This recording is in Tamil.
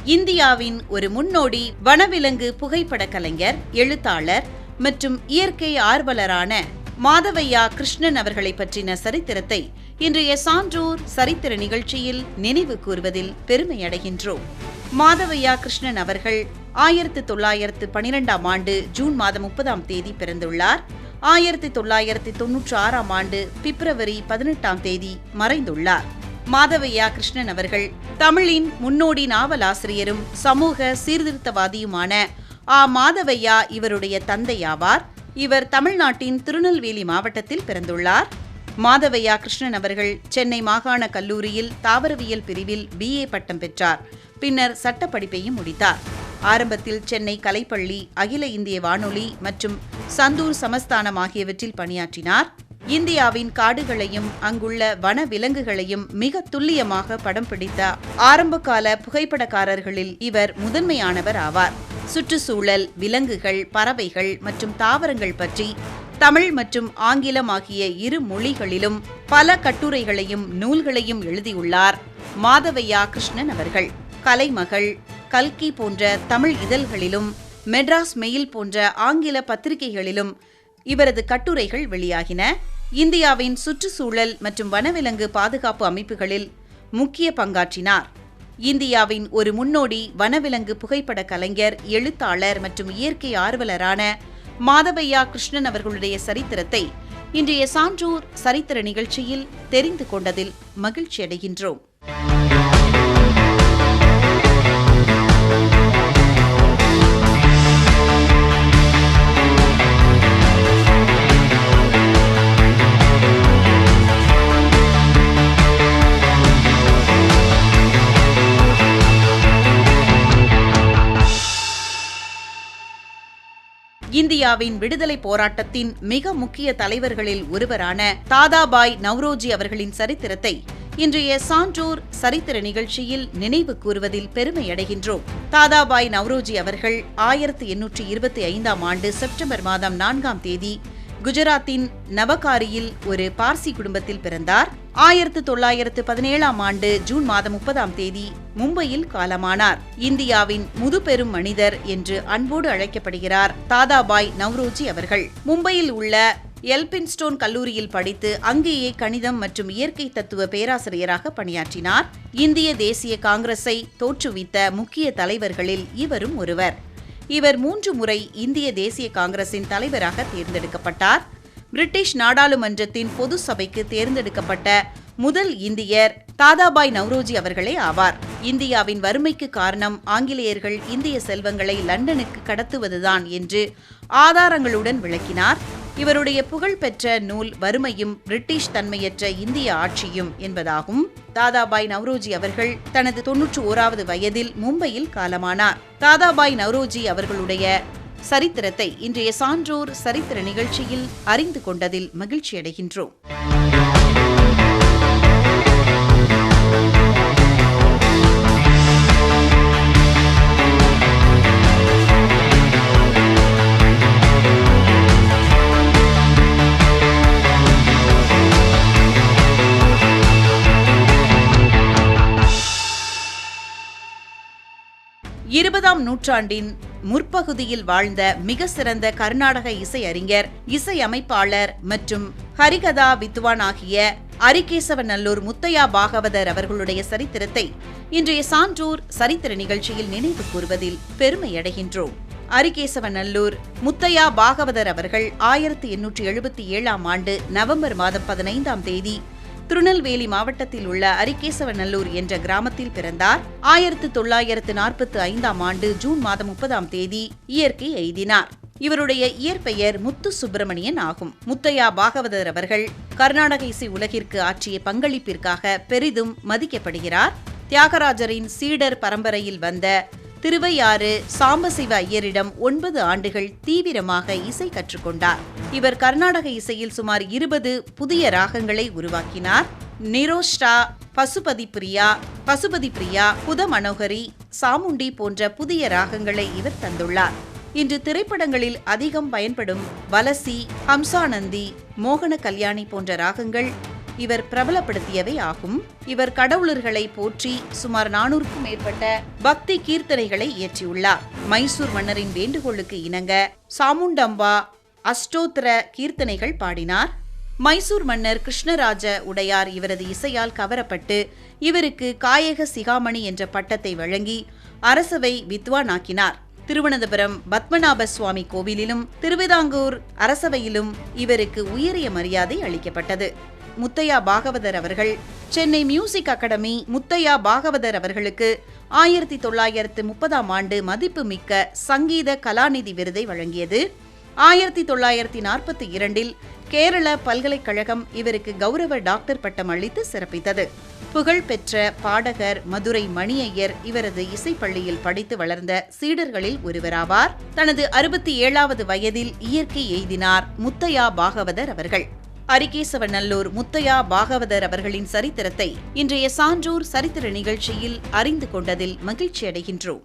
இந்தியாவின் ஒரு முன்னோடி வனவிலங்கு புகைப்பட கலைஞர், எழுத்தாளர் மற்றும் இயற்கை ஆர்வலரான மாதவையா கிருஷ்ணன் அவர்களை பற்றின சரித்திரத்தை இன்றைய சான்றோர் சரித்திர நிகழ்ச்சியில் நினைவு கூர்வதில் பெருமையடைகின்றோம். மாதவையா கிருஷ்ணன் அவர்கள் 1912ஆம் ஆண்டு ஜூன் மாதம் 30ஆம் தேதி பிறந்துள்ளார். 1996ஆம் ஆண்டு பிப்ரவரி 18ஆம் தேதி மறைந்துள்ளார். மாதவையா கிருஷ்ணன் அவர்கள் தமிழின் முன்னோடி நாவலாசிரியரும் சமூக சீர்திருத்தவாதியுமான மாதவையா இவருடைய தந்தையாவார். இவர் தமிழ்நாட்டின் திருநெல்வேலி மாவட்டத்தில் பிறந்துள்ளார். மாதவையா கிருஷ்ணன் அவர்கள் சென்னை மாகாண கல்லூரியில் தாவரவியல் பிரிவில் BA பட்டம் பெற்றார். பின்னர் சட்டப்படிப்பையும் முடித்தார். ஆரம்பத்தில் சென்னை கலைப்பள்ளி, அகில இந்திய வானொலி மற்றும் சந்தூர் சமஸ்தானம் ஆகியவற்றில் பணியாற்றினார். இந்தியாவின் காடுகளையும் அங்குள்ள வன விலங்குகளையும் மிக துல்லியமாக படம் பிடித்த ஆரம்பகால புகைப்படக்காரர்களில் இவர் முதன்மையானவர் ஆவார். சுற்றுச்சூழல், விலங்குகள், பறவைகள் மற்றும் தாவரங்கள் பற்றி தமிழ் மற்றும் ஆங்கிலம் ஆகிய இரு மொழிகளிலும் பல கட்டுரைகளையும் நூல்களையும் எழுதியுள்ளார் மாதவையா கிருஷ்ணன் அவர்கள். கலைமகள், கல்கி போன்ற தமிழ் இதழ்களிலும் மெட்ராஸ் மெயில் போன்ற ஆங்கில பத்திரிகைகளிலும் இவரது கட்டுரைகள் வெளியாகின. இந்தியாவின் சுற்றுச்சூழல் மற்றும் வனவிலங்கு பாதுகாப்பு அமைப்புகளில் முக்கிய பங்காற்றினார். இந்தியாவின் ஒரு முன்னோடி வனவிலங்கு புகைப்பட கலைஞர், எழுத்தாளர் மற்றும் இயற்கை ஆர்வலரான மாதவையா கிருஷ்ணன் அவர்களுடைய சரித்திரத்தை இன்றைய சான்றோர் சரித்திர நிகழ்ச்சியில் தெரிந்து கொண்டதில் மகிழ்ச்சியடைகின்றோம். இந்தியாவின் விடுதலை போராட்டத்தின் மிக முக்கிய தலைவர்களில் ஒருவரான தாதாபாய் நவ்ரோஜி அவர்களின் சரித்திரத்தை இன்றைய சான்றோர் சரித்திர நிகழ்ச்சியில் நினைவு கூறுவதில் பெருமையடைகின்றோம். தாதாபாய் நவ்ரோஜி அவர்கள் 1825ஆம் ஆண்டு செப்டம்பர் மாதம் 4ஆம் தேதி குஜராத்தின் நவகாரியில் ஒரு பார்சி குடும்பத்தில் பிறந்தார். 1917ஆம் ஆண்டு ஜூன் மாதம் 30ஆம் தேதி மும்பையில் காலமானார். இந்தியாவின் முதுபெரும் மனிதர் என்று அன்போடு அழைக்கப்படுகிறார் தாதாபாய் நவ்ரோஜி அவர்கள். மும்பையில் உள்ள எல்பின்ஸ்டோன் கல்லூரியில் படித்து அங்கேயே கணிதம் மற்றும் இயற்கை தத்துவ பேராசிரியராக பணியாற்றினார். இந்திய தேசிய காங்கிரஸை தோற்றுவித்த முக்கிய தலைவர்களில் இவரும் ஒருவர். இவர் 3 முறை இந்திய தேசிய காங்கிரசின் தலைவராக தேர்ந்தெடுக்கப்பட்டார். பிரிட்டிஷ் நாடாளுமன்றத்தின் பொது சபைக்கு தேர்ந்தெடுக்கப்பட்ட முதல் இந்தியர் தாதாபாய் நவ்ரோஜி அவர்களே ஆவார். இந்தியாவின் வறுமைக்கு காரணம் ஆங்கிலேயர்கள் இந்திய செல்வங்களை லண்டனுக்கு கடத்துவதுதான் என்று ஆதாரங்களுடன் விளக்கினார். இவருடைய புகழ்பெற்ற நூல் வறுமையும் பிரிட்டிஷ் தன்மையற்ற இந்திய ஆட்சியும் என்பதாகும். தாதாபாய் நவ்ரோஜி அவர்கள் தனது 91வது வயதில் மும்பையில் காலமானார். தாதாபாய் நவ்ரோஜி அவர்களுடைய சரித்திரத்தை இன்றைய சான்றோர் சரித்திர நிகழ்ச்சியில் அறிந்து கொண்டதில் மகிழ்ச்சியடைகின்றோம். இருபதாம் நூற்றாண்டின் முற்பகுதியில் வாழ்ந்த மிக சிறந்த கர்நாடக இசை அறிஞர், இசையமைப்பாளர் மற்றும் ஹரிகதா வித்வான் ஆகிய அரிகேசவநல்லூர் முத்தையா பாகவதர் அவர்களுடைய சரித்திரத்தை இன்றைய சான்றோர் சரித்திர நிகழ்ச்சியில் நினைவு கூர்வதில் பெருமையடைகின்றோம். அரிகேசவநல்லூர் முத்தையா பாகவதர் அவர்கள் 1877ஆம் ஆண்டு நவம்பர் மாதம் 15ஆம் தேதி திருநெல்வேலி மாவட்டத்தில் உள்ள அரிகேசவநல்லூர் என்ற கிராமத்தில் பிறந்தார். 1945ஆம் ஆண்டு ஜூன் மாதம் 30ஆம் தேதி இயற்கை எய்தினார். இவருடைய இயற்பெயர் முத்து சுப்பிரமணியன் ஆகும். முத்தையா பாகவதர் அவர்கள் கர்நாடக இசை உலகிற்கு ஆற்றிய பங்களிப்பிற்காக பெரிதும் மதிக்கப்படுகிறார். தியாகராஜரின் சீடர் பரம்பரையில் வந்த திருவையாறு சாம்பசிவ ஐயரிடம் 9 ஆண்டுகள் தீவிரமாக இசை கற்றுக்கொண்டார். இவர் கர்நாடக இசையில் சுமார் 20 புதிய ராகங்களை உருவாக்கினார். நிரோஷ்டா, பசுபதி பிரியா, புத மனோகரி, சாமுண்டி போன்ற புதிய ராகங்களை இவர் தந்துள்ளார். இன்று திரைப்படங்களில் அதிகம் பயன்படும் வலசி, ஹம்சானந்தி, மோகன கல்யாணி போன்ற ராகங்கள் இவர் பிரபலப்படுத்தியவை ஆகும். இவர் கடவுளர்களை போற்றி சுமார் 400க்கும் மேற்பட்ட பக்தி கீர்த்தனைகளை இயற்றியுள்ளார். மைசூர் மன்னரின் வேண்டுகோளுக்கு இணங்க சாமுண்டம்பா அஷ்டோத்திர கீர்த்தனைகள் பாடினார். மைசூர் மன்னர் கிருஷ்ணராஜ உடையார் இவரது இசையால் கவரப்பட்டு இவருக்கு காயக சிகாமணி என்ற பட்டத்தை வழங்கி அரசவை வித்வானாக்கினார். திருவனந்தபுரம் பத்மநாப சுவாமி கோவிலிலும் திருவிதாங்கூர் அரசவையிலும் இவருக்கு உயரிய மரியாதை அளிக்கப்பட்டது. முத்தையா பாகவதர் அவர்கள் சென்னை மியூசிக் அகாடமி முத்தையா பாகவதர் அவர்களுக்கு 1930ஆம் ஆண்டு மதிப்புமிக்க சங்கீத கலாநிதி விருதை வழங்கியது. 1942இல் கேரள பல்கலைக்கழகம் இவருக்கு கௌரவ டாக்டர் பட்டம் அளித்து சிறப்பித்தது. புகழ்பெற்ற பாடகர் மதுரை மணியையர் இவரது இசைப்பள்ளியில் படித்து வளர்ந்த சீடர்களில் ஒருவராவார். தனது 67வது வயதில் இயற்கை எய்தினார் முத்தையா பாகவதர் அவர்கள். அரிகேசவநல்லூர் முத்தையா பாகவதர் அவர்களின் சரித்திரத்தை இன்றைய சான்றோர் சரித்திர நிகழ்ச்சியில் அறிந்து கொண்டதில் மகிழ்ச்சி அடைகின்றோம்.